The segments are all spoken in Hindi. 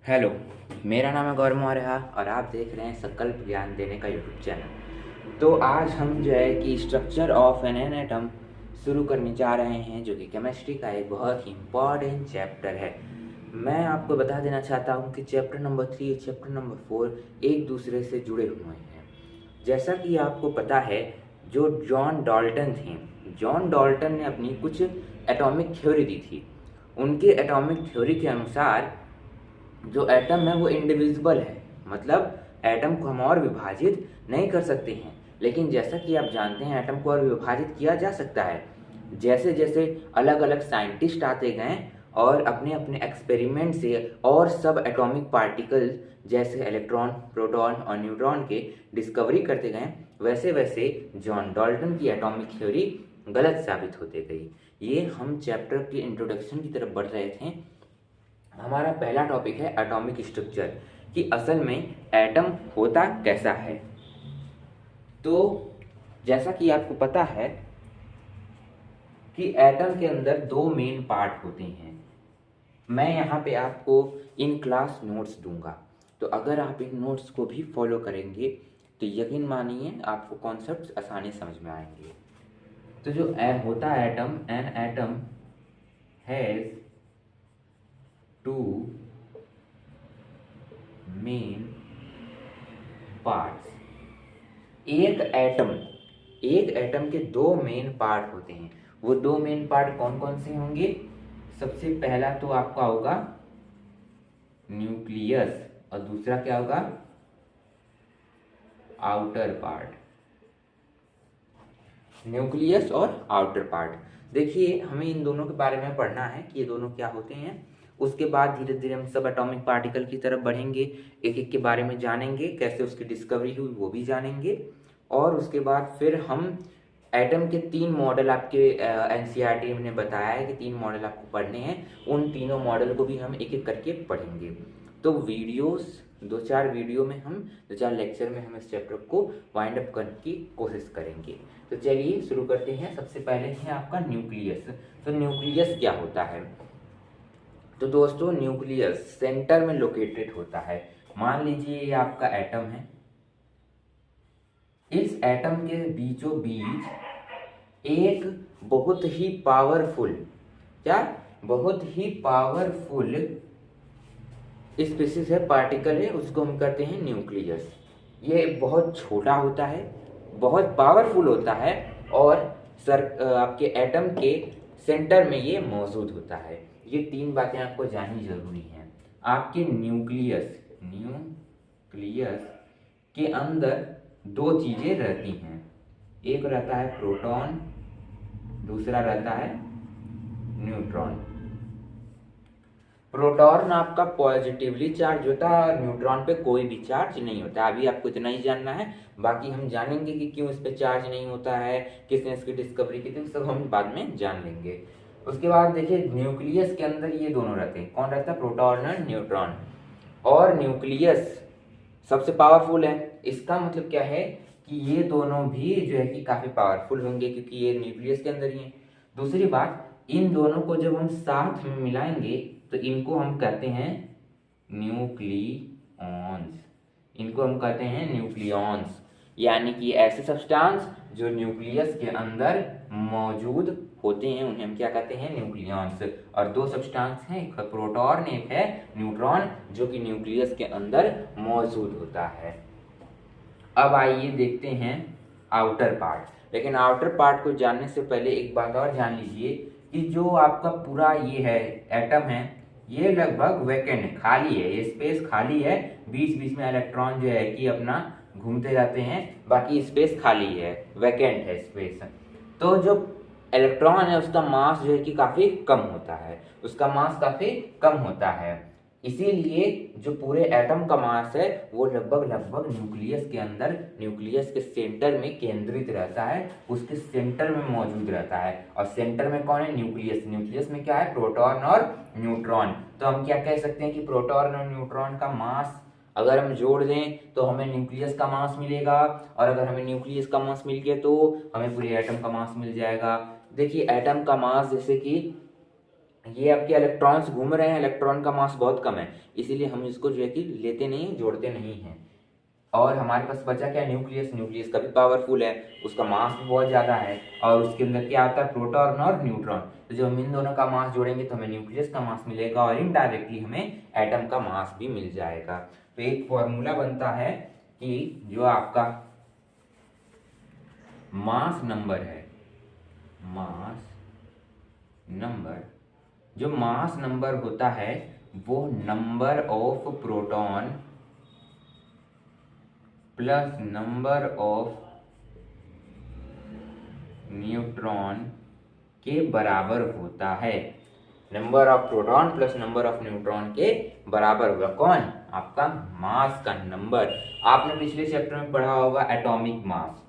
हेलो, मेरा नाम है गौरव मौर्य और आप देख रहे हैं संकल्प ज्ञान देने का यूट्यूब चैनल। तो आज हम जो है कि स्ट्रक्चर ऑफ एन एटम शुरू करने जा रहे हैं, जो कि केमिस्ट्री का एक बहुत ही इम्पॉर्टेंट चैप्टर है। मैं आपको बता देना चाहता हूँ कि चैप्टर नंबर 3 चैप्टर नंबर 4 एक दूसरे से जुड़े हुए हैं। जैसा कि आपको पता है, जो जॉन डाल्टन थे, जॉन डाल्टन ने अपनी कुछ एटॉमिक थ्योरी दी थी। उनके एटॉमिक थ्योरी के अनुसार जो एटम है वो इंडिविजिबल है, मतलब एटम को हम और विभाजित नहीं कर सकते हैं। लेकिन जैसा कि आप जानते हैं, एटम को और विभाजित किया जा सकता है। जैसे जैसे अलग अलग साइंटिस्ट आते गए और अपने अपने एक्सपेरिमेंट से और सब एटॉमिक पार्टिकल जैसे इलेक्ट्रॉन, प्रोटॉन और न्यूट्रॉन के डिस्कवरी करते गए, वैसे वैसे जॉन डाल्टन की एटॉमिक थ्योरी गलत साबित होते गई। ये हम चैप्टर के इंट्रोडक्शन की तरफ बढ़ रहे थे। हमारा पहला टॉपिक है एटॉमिक स्ट्रक्चर, कि असल में एटम होता कैसा है। तो जैसा कि आपको पता है कि एटम के अंदर दो मेन पार्ट होते हैं। मैं यहाँ पे आपको इन क्लास नोट्स दूंगा, तो अगर आप इन नोट्स को भी फॉलो करेंगे तो यकीन मानिए आपको कॉन्सेप्ट्स आसानी समझ में आएंगे। तो जो होता है atom, an atom has two main parts. एक एटम के दो मेन पार्ट होते हैं। वो दो मेन पार्ट कौन कौन से होंगे? सबसे पहला तो आपका होगा न्यूक्लियस, और दूसरा क्या होगा? Outer part. न्यूक्लियस और आउटर पार्ट। देखिए, हमें इन दोनों के बारे में पढ़ना है कि ये दोनों क्या होते हैं। उसके बाद धीरे धीरे हम सब एटॉमिक पार्टिकल की तरफ बढ़ेंगे, एक एक के बारे में जानेंगे, कैसे उसकी डिस्कवरी हुई वो भी जानेंगे। और उसके बाद फिर हम एटम के 3 मॉडल, आपके एनसीईआरटी ने बताया है कि 3 मॉडल आपको पढ़ने हैं। उन तीनों मॉडल को भी हम एक एक करके पढ़ेंगे। तो वीडियोस, 2-4 वीडियो में हम 2-4 लेक्चर में हम इस चैप्टर को वाइंड अप करने की कोशिश करेंगे। तो चलिए शुरू करते हैं। सबसे पहले है आपका न्यूक्लियस। तो न्यूक्लियस क्या होता है? तो दोस्तों, न्यूक्लियस सेंटर में लोकेटेड होता है। मान लीजिए ये आपका एटम है। इस एटम के बीचों बीच एक बहुत ही पावरफुल, क्या, बहुत ही पावरफुल स्पीसीज है, पार्टिकल है, उसको हम कहते हैं न्यूक्लियस। ये बहुत छोटा होता है, बहुत पावरफुल होता है, और आपके एटम के सेंटर में ये मौजूद होता है। ये 3 बातें आपको जाननी जरूरी हैं। आपके न्यूक्लियस के अंदर 2 चीजें रहती हैं। एक रहता है प्रोटॉन, दूसरा रहता है न्यूट्रॉन। प्रोटॉन आपका पॉजिटिवली चार्ज होता है और न्यूट्रॉन पे कोई भी चार्ज नहीं होता। अभी आपको इतना ही जानना है, बाकी हम जानेंगे कि क्यों इस पे चार्ज नहीं होता है, किसने इसकी डिस्कवरी की थी, सब हम बाद में जान लेंगे। उसके बाद देखिए, न्यूक्लियस के अंदर ये दोनों रहते हैं। कौन रहता है? प्रोटॉन और न्यूट्रॉन। और न्यूक्लियस सबसे पावरफुल है। इसका मतलब क्या है कि ये दोनों भी जो है कि काफी पावरफुल होंगे, क्योंकि ये न्यूक्लियस के अंदर ही है। दूसरी बात, इन दोनों को जब हम साथ में मिलाएंगे तो इनको हम कहते हैं न्यूक्लियॉन्स। इनको हम कहते हैं न्यूक्लियॉन्स, यानी कि ऐसे सब्सटेंस जो न्यूक्लियस के अंदर मौजूद होते हैं, उन्हें हम क्या कहते हैं? न्यूक्लियॉन्स। और 2 सब्सटेंस हैं, एक है प्रोटॉन, एक है न्यूट्रॉन, जो कि न्यूक्लियस के अंदर मौजूद होता है। अब आइए देखते हैं आउटर पार्ट। लेकिन आउटर पार्ट को जानने से पहले एक बात और जान लीजिए कि जो आपका पूरा ये है एटम है, ये लगभग वैकेंट है, खाली है, ये स्पेस खाली है। बीच बीच में इलेक्ट्रॉन जो है कि अपना घूमते रहते हैं, बाकी स्पेस खाली है, वैकेंट है स्पेस। तो जो इलेक्ट्रॉन है उसका मास जो है कि काफी कम होता है, उसका मास काफी कम होता है। इसीलिए जो पूरे एटम का मास है वो लगभग लगभग न्यूक्लियस के अंदर, न्यूक्लियस के सेंटर में केंद्रित रहता है, उसके सेंटर में मौजूद रहता है। और सेंटर में कौन है? न्यूक्लियस। न्यूक्लियस में क्या है? प्रोटॉन और न्यूट्रॉन। तो हम क्या कह सकते हैं कि प्रोटॉन और न्यूट्रॉन का मास अगर हम जोड़ दें तो हमें न्यूक्लियस का मास मिलेगा, और अगर हमें न्यूक्लियस का मास मिल गया तो हमें पूरे एटम का मास मिल जाएगा। देखिए, एटम का मास जैसे कि ये आपके इलेक्ट्रॉन्स घूम रहे हैं, इलेक्ट्रॉन का मास बहुत कम है, इसीलिए हम इसको जो है कि लेते नहीं, जोड़ते नहीं हैं। और हमारे पास बचा क्या, न्यूक्लियस। न्यूक्लियस का भी पावरफुल है, उसका मास भी बहुत ज़्यादा है, और उसके अंदर क्या आता है, प्रोटॉन और न्यूट्रॉन। तो जब हम इन दोनों का मास जोड़ेंगे तो हमें न्यूक्लियस का मास मिलेगा, और इनडायरेक्टली हमें एटम का मास भी मिल जाएगा। तो एक फॉर्मूला बनता है कि जो आपका मास नंबर है, मास नंबर, जो मास नंबर होता है वो number of proton plus number of neutron के बराबर होता है। Number of proton plus number of neutron के बराबर होगा कौन, आपका मास का नंबर। आपने पिछले चैप्टर में पढ़ा होगा एटॉमिक मास।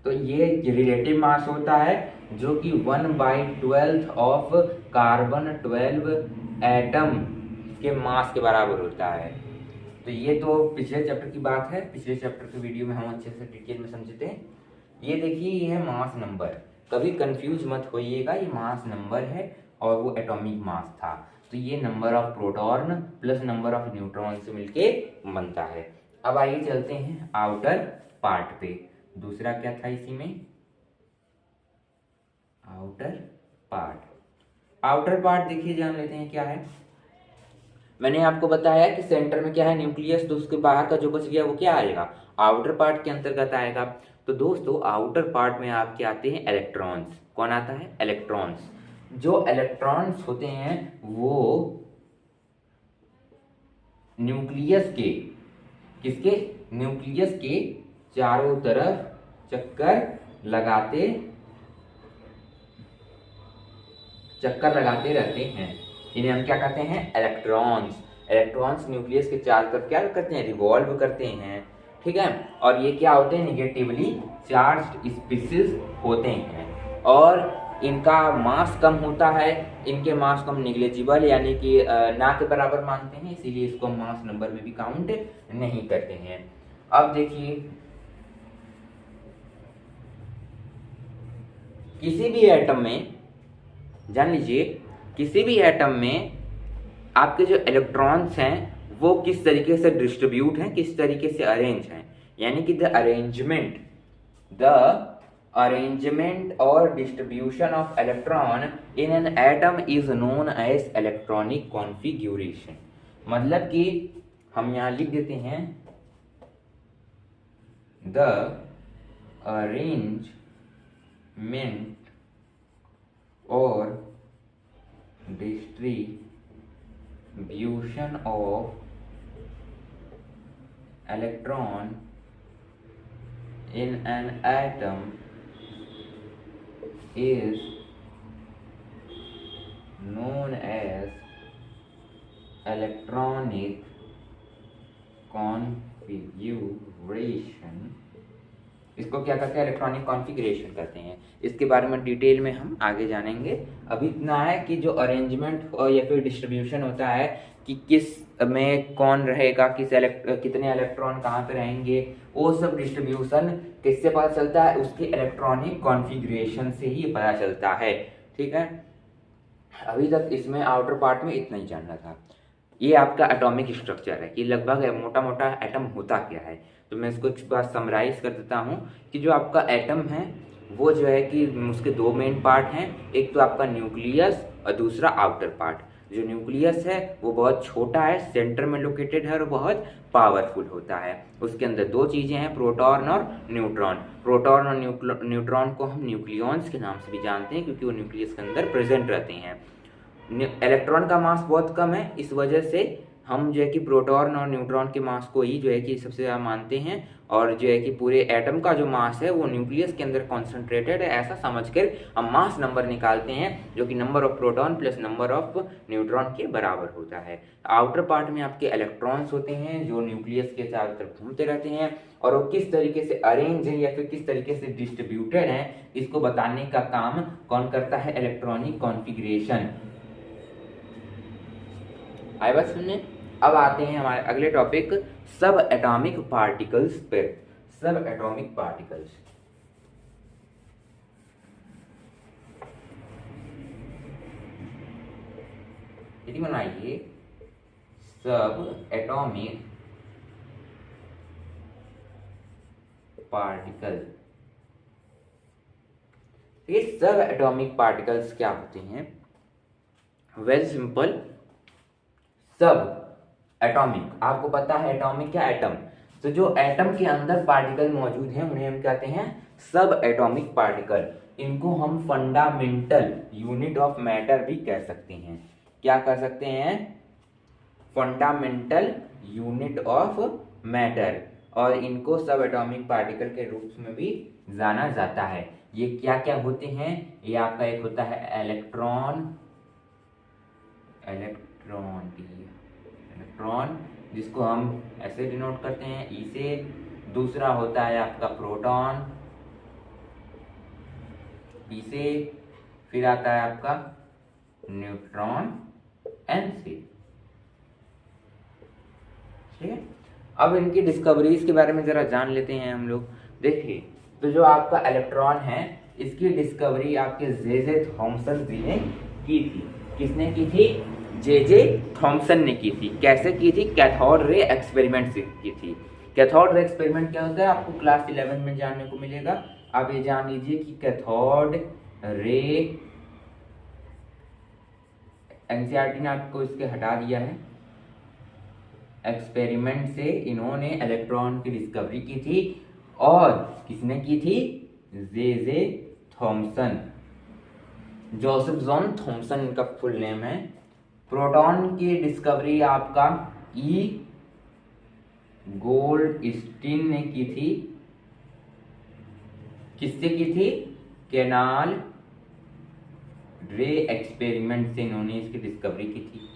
तो ये रिलेटिव मास होता है जो कि 1/12 ऑफ कार्बन 12 एटम के मास के बराबर होता है। तो ये तो पिछले चैप्टर की बात है, पिछले चैप्टर के वीडियो में हम अच्छे से डिटेल में समझे थे। ये देखिए, ये है मास नंबर, कभी कंफ्यूज मत होइएगा, ये मास नंबर है और वो एटॉमिक मास था। तो ये number of proton plus number of neutron से मिलके बनता है। अब आइए चलते हैं आउटर पार्ट पे। दूसरा क्या था इसी में, आउटर पार्ट। आउटर पार्ट देखिए, जान लेते हैं क्या है। मैंने आपको बताया कि सेंटर में क्या है, न्यूक्लियस, तो उसके बाहर का जो बच गया वो क्या आएगा, आउटर पार्ट के अंतर्गत आएगा। तो दोस्तों आउटर पार्ट में आपके आते हैं इलेक्ट्रॉन्स। कौन आता है, इलेक्ट्रॉन्स। जो इलेक्ट्रॉन्स होते हैं वो न्यूक्लियस के, किसके, न्यूक्लियस के चारों तरफ चक्कर लगाते रहते हैं। इन्हें हम क्या कहते हैं, इलेक्ट्रॉन्स। इलेक्ट्रॉन्स न्यूक्लियस के चारों तरफ क्या करते हैं, रिवॉल्व करते हैं, ठीक है। और ये क्या होते हैं, निगेटिवली चार्ज्ड स्पीशीज होते हैं, और इनका मास कम होता है। इनके मास को हम निग्लेजिबल यानी कि ना के बराबर मानते हैं, इसीलिए इसको हम मास नंबर में भी काउंट नहीं करते हैं। अब देखिए, किसी भी एटम में, जान लीजिए, किसी भी एटम में आपके जो इलेक्ट्रॉन्स हैं वो किस तरीके से डिस्ट्रीब्यूट हैं, किस तरीके से अरेंज हैं, यानी कि द अरेंजमेंट और distribution of electron in an atom is known as electronic configuration. मतलब कि हम यहाँ लिख देते हैं द अरेंजमेंट और distribution of electron in an atom is known as electronic configuration। इसको क्या करते हैं, इलेक्ट्रॉनिक कॉन्फ़िगरेशन करते हैं। इसके बारे में डिटेल में हम आगे जानेंगे। अभी इतना है कि जो अरेंजमेंट या फिर डिस्ट्रीब्यूशन होता है कि किस में कौन रहेगा, कितने इलेक्ट्रॉन कहाँ पे रहेंगे, वो सब डिस्ट्रीब्यूशन किससे पता चलता है, उसके इलेक्ट्रॉनिक कॉन्फ़िगरेशन से ही पता चलता है, ठीक है। अभी तक इसमें आउटर पार्ट में इतना ही जानना था। ये आपका एटॉमिक स्ट्रक्चर है कि लगभग मोटा मोटा एटम होता क्या है। तो मैं इसको एक बार समराइज कर देता हूँ कि जो आपका एटम है वो जो है कि उसके दो मेन पार्ट हैं, एक तो आपका न्यूक्लियस और दूसरा आउटर पार्ट। जो न्यूक्लियस है वो बहुत छोटा है, सेंटर में लोकेटेड है और बहुत पावरफुल होता है। उसके अंदर दो चीज़ें हैं, प्रोटॉन और न्यूट्रॉन। प्रोटॉन और न्यूट्रॉन को हम न्यूक्लियॉन्स के नाम से भी जानते हैं क्योंकि वो न्यूक्लियस के अंदर प्रेजेंट रहते हैं। इलेक्ट्रॉन का मास बहुत कम है, इस वजह से हम जो है कि प्रोटॉन और न्यूट्रॉन के मास को ही जो है कि सबसे ज़्यादा मानते हैं, और जो है कि पूरे एटम का जो मास है वो न्यूक्लियस के अंदर कॉन्सेंट्रेटेड है, ऐसा समझकर हम मास नंबर निकालते हैं जो कि number of proton plus number of neutron के बराबर होता है। आउटर पार्ट में आपके इलेक्ट्रॉन्स होते हैं जो न्यूक्लियस के चारों तरफ घूमते रहते हैं, और वो किस तरीके से अरेंज है या फिर किस तरीके से डिस्ट्रीब्यूटेड है इसको बताने का काम कौन करता है, इलेक्ट्रॉनिक कॉन्फ़िगरेशन। आए बात सुनने। अब आते हैं हमारे अगले टॉपिक, सब एटॉमिक पार्टिकल्स पे। सब एटॉमिक पार्टिकल्स, यदि बनाइए सब एटॉमिक पार्टिकल। ये सब एटॉमिक पार्टिकल्स क्या होते हैं? वेरी सिंपल, सब एटॉमिक, आपको पता है एटॉमिक क्या? एटम। तो जो एटम के अंदर पार्टिकल मौजूद हैं उन्हें हम कहते हैं सब एटॉमिक पार्टिकल। इनको हम फंडामेंटल यूनिट ऑफ मैटर भी कह सकते हैं। क्या कह सकते हैं? Fundamental unit of matter. और इनको सब एटॉमिक पार्टिकल के रूप में भी जाना जाता है। ये क्या क्या होते हैं? ये आपका एक होता है इलेक्ट्रॉन, जिसको हम ऐसे डिनोट करते हैं ई से। दूसरा होता है आपका प्रोटॉन, पी से। फिर आता है आपका न्यूट्रॉन, एन से। ठीक है, अब इनकी डिस्कवरीज के बारे में जरा जान लेते हैं हम लोग। देखिए, तो जो आपका इलेक्ट्रॉन है इसकी डिस्कवरी आपके जे थॉमसन जी ने की थी। किसने की थी? जे थॉमसन ने की थी। कैसे की थी? कैथोड रे एक्सपेरिमेंट से की थी। कैथोड रे एक्सपेरिमेंट क्या होता है आपको क्लास 11 में जानने को मिलेगा। आप ये जान लीजिए कि कैथोड रे, एनसीईआरटी ने आपको इसके हटा दिया है। एक्सपेरिमेंट से इन्होंने इलेक्ट्रॉन की डिस्कवरी की थी। और किसने की थी? J Thomson, Joseph John Thomson इनका फुल नेम है। प्रोटॉन की डिस्कवरी आपका ई गोल्डस्टीन ने की थी। किससे की थी? कैनाल रे एक्सपेरिमेंट से इन्होंने इसकी डिस्कवरी की थी।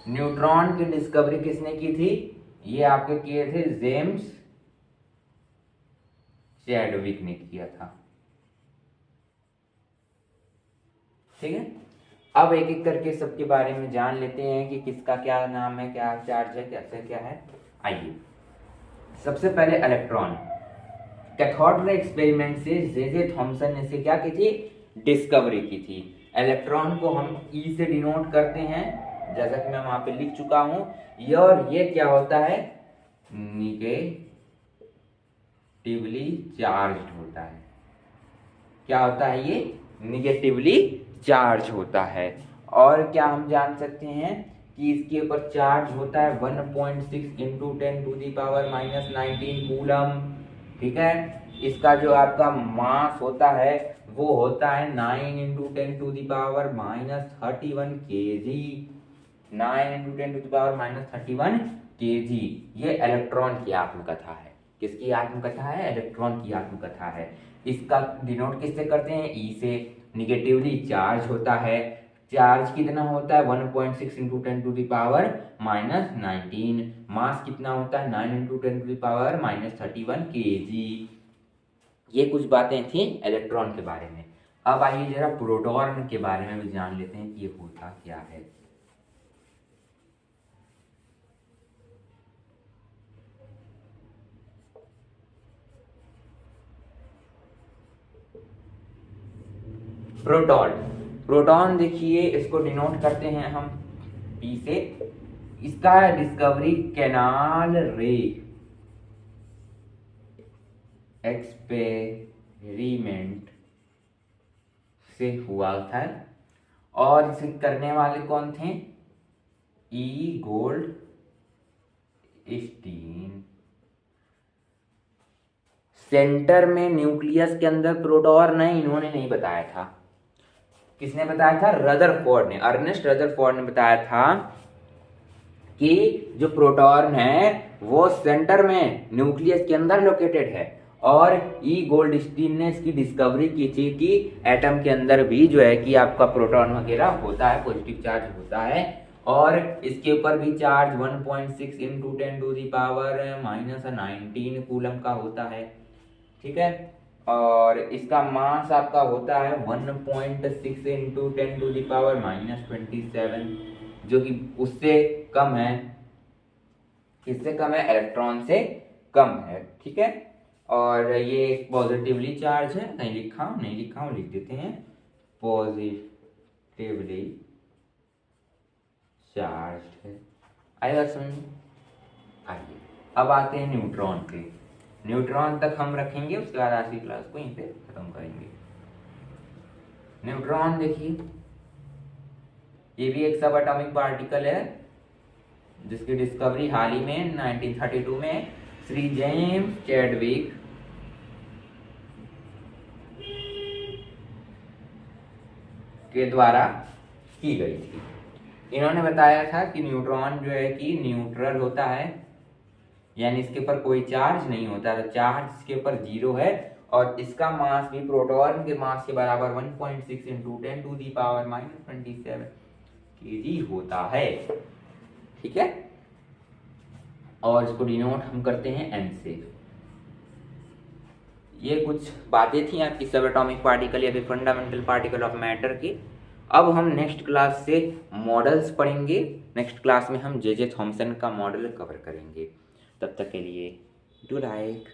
न्यूट्रॉन की डिस्कवरी किसने की थी? ये आपके किए थे जेम्स चैडविक ने किया था। ठीक है, अब एक एक करके सबके बारे में जान लेते हैं कि किसका क्या नाम है, क्या चार्ज है, कैसे क्या है। आइए, सबसे पहले इलेक्ट्रॉन। कैथोड रे एक्सपेरिमेंट से जे थॉमसन ने इसे क्या की थी? डिस्कवरी की थी। इलेक्ट्रॉन को हम ई से डिनोट करते हैं, जैसा कि मैं वहां पे लिख चुका हूं। ये और ये क्या होता है? निगेटिवली चार्ज होता है। क्या होता है ये? निगेटिवली चार्ज होता है। और क्या हम जान सकते हैं कि इसके ऊपर चार्ज होता है 1.6 इंटू 10⁻⁻19 कूलम। ठीक है, इसका जो आपका मास होता है वो होता है 9 इंटू 10⁻31 केजी। 9 into 10⁻31 KG. ये इलेक्ट्रॉन की आत्मकथा है। किसकी आत्मकथा है? इलेक्ट्रॉन की आत्मकथा है। इसका डिनोट किससे करते हैं? ई से। निगेटिवली चार्ज होता है। चार्ज कितना होता है? 1.6 इंटू 10⁻⁻19। मास कितना होता है? 9 इंटू 10⁻31 केजी। ये कुछ बातें थी इलेक्ट्रॉन के बारे में। अब आइए जरा प्रोटॉन के बारे में भी जान लेते हैं कि ये होता क्या है। प्रोटॉन देखिए, इसको डिनोट करते हैं हम पी से। इसका डिस्कवरी कैनाल रे एक्सपेरिमेंट से हुआ था। और इसे करने वाले कौन थे? ई गोल्डस्टीन। सेंटर में न्यूक्लियस के अंदर प्रोटॉन नहीं, इन्होंने नहीं बताया था। किसने बताया था? रदरफोर्ड ने, अर्नेस्ट रदरफोर्ड ने बताया था कि जो प्रोटॉन है वो सेंटर में न्यूक्लियस के अंदर लोकेटेड है। और ई गोल्डस्टीन ने इसकी डिस्कवरी की थी कि एटम के अंदर भी जो है कि आपका प्रोटॉन वगैरह होता है, पॉजिटिव चार्ज होता है। और इसके ऊपर भी चार्ज 1.6 इंटू 10⁻⁻19 कूलम का होता है। ठीक है, और इसका मास आपका होता है 1.6 इंटू 10⁻⁻27, जो कि उससे कम है। किससे कम है? इलेक्ट्रॉन से कम है। ठीक है, और ये पॉजिटिवली चार्ज है। नहीं लिखा हूं, लिख देते हैं। पॉजिटिवली चार्ज है। आएगा समझ? आइए अब आते हैं न्यूट्रॉन पे। न्यूट्रॉन तक हम रखेंगे, उसके बाद आज की क्लास को यहीं पे खत्म करेंगे। न्यूट्रॉन देखिए, ये भी एक सब एटॉमिक पार्टिकल है जिसकी डिस्कवरी हाल ही में 1932 में श्री जेम्स चैडविक के द्वारा की गई थी। इन्होंने बताया था कि न्यूट्रॉन जो है कि न्यूट्रल होता है, यानी इसके ऊपर कोई चार्ज नहीं होता, तो चार्ज इसके ऊपर 0 है और इसका मास भी प्रोटॉन के मास के बराबर 1.6 × 10⁻⁻27 kg होता है। ठीक है, और इसको डिनोट हम करते हैं n से। ये कुछ बातें थी आपकी सब एटॉमिक पार्टिकल या फिर फंडामेंटल पार्टिकल ऑफ मैटर की। अब हम नेक्स्ट क्लास से मॉडल्स पढ़ेंगे। नेक्स्ट क्लास में हम जे थॉमसन का मॉडल कवर करेंगे। तब तक के लिए डू लाइक